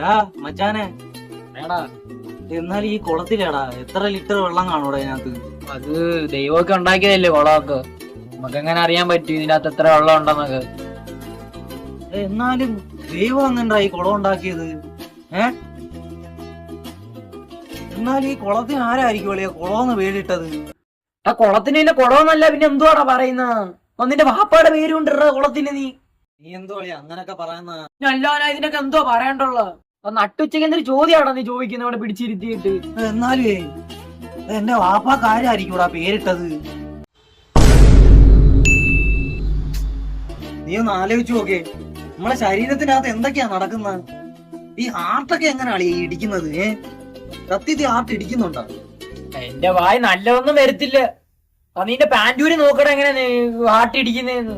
എടാ മച്ചാനെ, എടാ എന്നാൽ ഈ കുളത്തിലേടാ എത്ര ലിറ്റർ വെള്ളം കാണൂടാ അതിനകത്ത്? അത് ദൈവമൊക്കെ ഉണ്ടാക്കിയതല്ലേ കുളമൊക്കെ, നമുക്ക് എങ്ങനെ അറിയാൻ പറ്റും ഇതിന്റെ അകത്ത് എത്ര വെള്ളം ഉണ്ടെന്നൊക്കെ? എന്നാലും ദൈവം എങ്ങണ്ടാ ഈ കുളം ഉണ്ടാക്കിയത്? എന്നാലും ഈ കുളത്തിന് ആരായിരിക്കും വലിയ കുളമെന്ന് പേരിട്ടത്? ആ കുളത്തിന് പിന്നെ കുളമെന്നല്ല പിന്നെ എന്തുവാടാ പറയുന്ന? നിന്റെ വാപ്പാടെ പേര് കൊണ്ടിടാ കുളത്തിന്. നീ എന്തോ അങ്ങനൊക്കെ പറയുന്ന? അല്ലാതെ ഇതിനൊക്കെ എന്തോ പറയണ്ടുള്ള? നട്ടുച്ചയ്ക്ക് എന്തൊരു ചോദ്യമാണോ നീ ചോദിക്കുന്ന ഇവിടെ പിടിച്ചിരുത്തിയിട്ട്? എന്നാലുവേ എന്റെ വാപ്പാക്ക് ആരായിരിക്കൂടാ പേരിട്ടത്? നീ ഒന്ന് ആലോചിച്ചു നോക്കേ, നമ്മളെ ശരീരത്തിനകത്ത് എന്തൊക്കെയാ നടക്കുന്നത്? ഈ ഹാർട്ടൊക്കെ എങ്ങനെയാണ് ഈ ഇടിക്കുന്നത്? സത്യത്തിൽ ഹാർട്ട് ഇടിക്കുന്നുണ്ടോ? എന്റെ വായി നല്ലതൊന്നും വരത്തില്ല. നിന്റെ പാൻറ്റൂരി നോക്കണ എങ്ങനെ ഹാർട്ട് ഇടിക്കുന്നതെന്ന്.